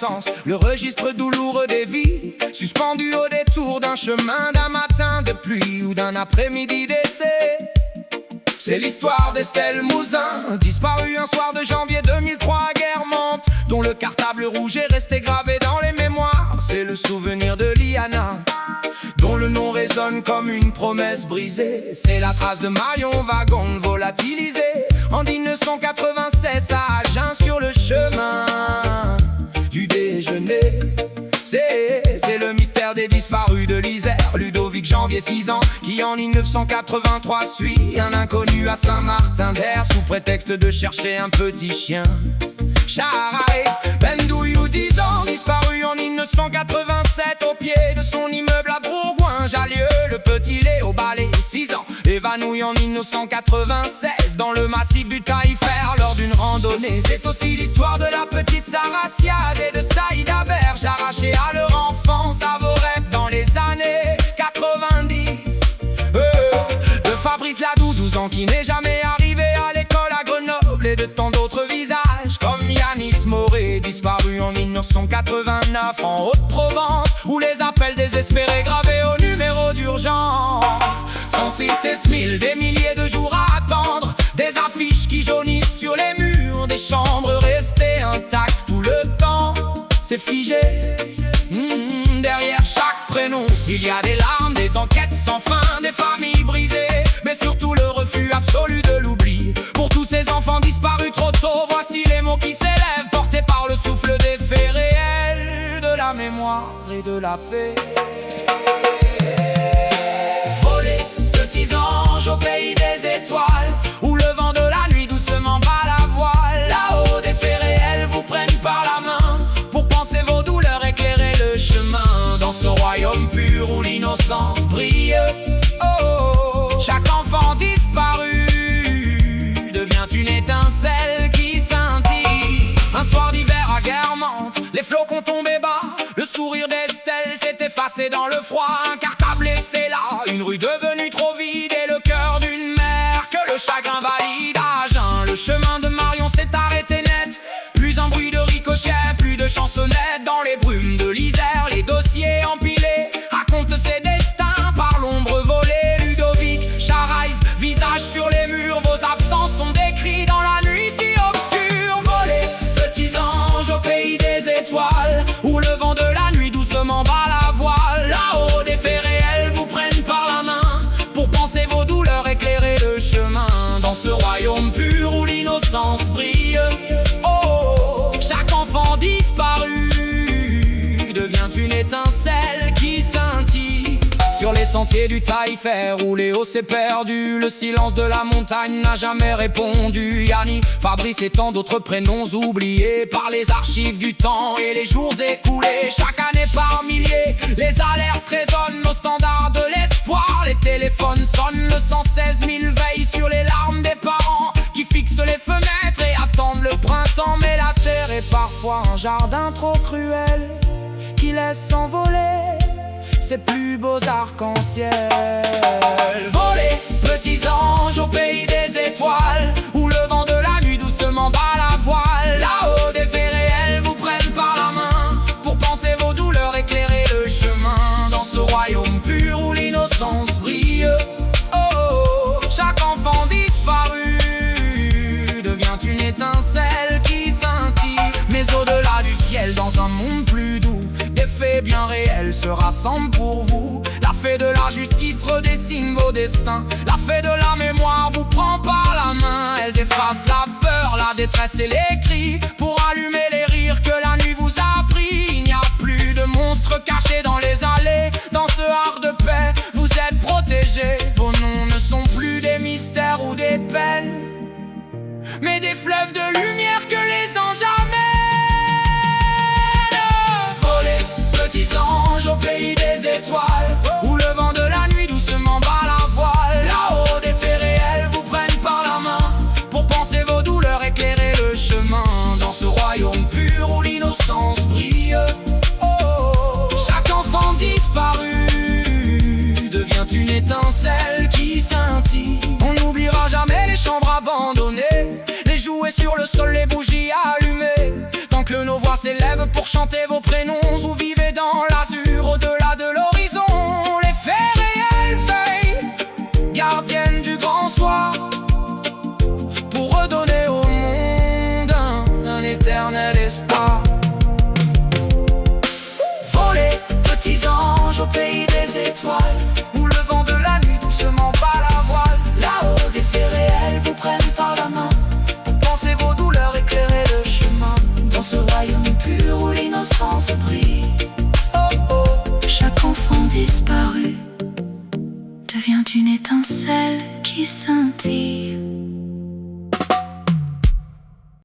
l'innocence, le registre douloureux des vies, suspendu au détour d'un chemin, d'un matin de pluie ou d'un après-midi d'été. C'est l'histoire d'Estelle Mouzin, disparue un soir de janvier 2003 à Guermantes, dont le cartable rouge est resté gravé dans les mémoires. C'est le souvenir de Liana, dont le nom résonne comme une promesse brisée. C'est la trace de Marion Wagon volatilisée en 1996 à Agen sur le chemin du déjeuner. C'est le mystère des disparus de l'Isère. Ludovic Janvier, 6 ans, qui en 1983 suit un inconnu à Saint-Martin-d'Air sous prétexte de chercher un petit chien. Charaï Bendouillou, 10 ans, disparu en 1987 au pied de son immeuble à Bourgoin-Jallieu. Le petit Léo Ballet, 6 ans, évanoui en 1996 dans le massif du Taillefer lors d'une randonnée. C'est aussi l'histoire de la petite Sarah Siad et de Saïda Berge, arrachés à leur enfance à vos rêves dans les années 90. De Fabrice Ladou, 12 ans, qui n'est jamais arrivé à l'école à Grenoble, et de tant d'autres visages comme Yanis Moré, disparu en 1989 en Haute-Provence, où les appels désespérés gravés au numéro d'urgence 106 000, des milliers de jours à attendre, des affiches qui jaunissent sur les murs, des chambres restées intactes tout le temps. C'est figé. Derrière chaque prénom, il y a des larmes, des enquêtes sans fin, des familles brisées, mais surtout le refus absolu de l'oubli. Pour tous ces enfants disparus trop tôt, voici les mots qui s'élèvent, portés par le souffle des faits réels, de la mémoire et de la paix. Volez, petits anges, au pays des étoiles, où le vent de la nuit doucement bat la voile. Là-haut, des faits réels vous prennent par la main pour penser vos douleurs, éclairer le chemin dans ce royaume pur où l'innocence brille. Oh, chaque enfant disparu devient une étincelle qui scintille. Un soir d'hiver à Guermantes, les flocons tombaient bas, le sourire d'Estelle s'est effacé dans le froid. Un cartable laissé là, une rue devenue trop vide, et le cœur d'une mère que le chagrin valide. À Agen, le chemin de Marion s'est arrêté net, plus un bruit de ricochet, plus de chansonnettes. Dans les brumes de l'Isère, les dossiers empilés racontent ses destins par l'ombre volée. Ludovic, Charaïs, visage sur les murs, vos absences sont décrits dans la nuit si obscure. Volez, petits anges, au pays des étoiles, où le vent de la nuit doucement bat la voile. Là-haut, des faits réels vous prennent par la main pour penser vos douleurs, éclairer le chemin dans ce royaume pur où l'innocence brille. Oh, chaque enfant disparu devient une étincelle qui scintille. Sur les sentiers du Taillefer où Léo s'est perdu, le silence de la montagne n'a jamais répondu. Yanni, Fabrice et tant d'autres prénoms oubliés par les archives du temps et les jours écoulés. Chaque année par milliers, les alertes résonnent au standard de l'espoir. Les téléphones sonnent, le 116 000 veille sur les larmes des parents qui fixent les fenêtres et attendent le printemps. Mais la terre est parfois un jardin trop cruel qui laisse s'envoler ses plus beaux arcs-en-ciel. Volez, petits anges, au pays des étoiles, où le vent de la nuit doucement bat la voile. Là-haut, des faits réels vous prennent par la main pour penser vos douleurs, éclairer le chemin dans ce royaume pur où l'innocence brille. Oh, chaque enfant disparu devient une étincelle qui scintille. Mais au-delà du ciel, dans un monde plus doux, des faits bien réels se rassemblent pour vous. La fée de la justice redessine vos destins. La fée de la mémoire vous prend par la main. Elles effacent la peur, la détresse et les cris pour allumer les rires que la nuit vous a pris. Il n'y a plus de monstres cachés dans les allées. Dans ce havre de paix, vous êtes protégés. Vos noms ne sont plus des mystères ou des peines, mais des fleuves de lumière que les anges amènent. Volez, petits anges, au pays des étoiles, où le vent de la nuit doucement bat la voile. Là-haut, des faits réels vous prennent par la main pour penser vos douleurs, éclairer le chemin dans ce royaume pur où l'innocence brille. Oh, chaque enfant pour chanter vos prénoms. Vous vivez dans l'azur au-delà de l'horizon. Les faits réels veillent, gardiennes du grand soir, pour redonner au monde un éternel espoir. Volez, petits anges, au pays des étoiles, où le vent de la nuit doucement bat la voile. Là-haut, des faits réels vous prennent par la main. Pensez vos douleurs, éclairez le chemin. Dans ce royaume pur où l'innocence brille, oh oh, Chaque enfant disparu devient une étincelle qui scintille.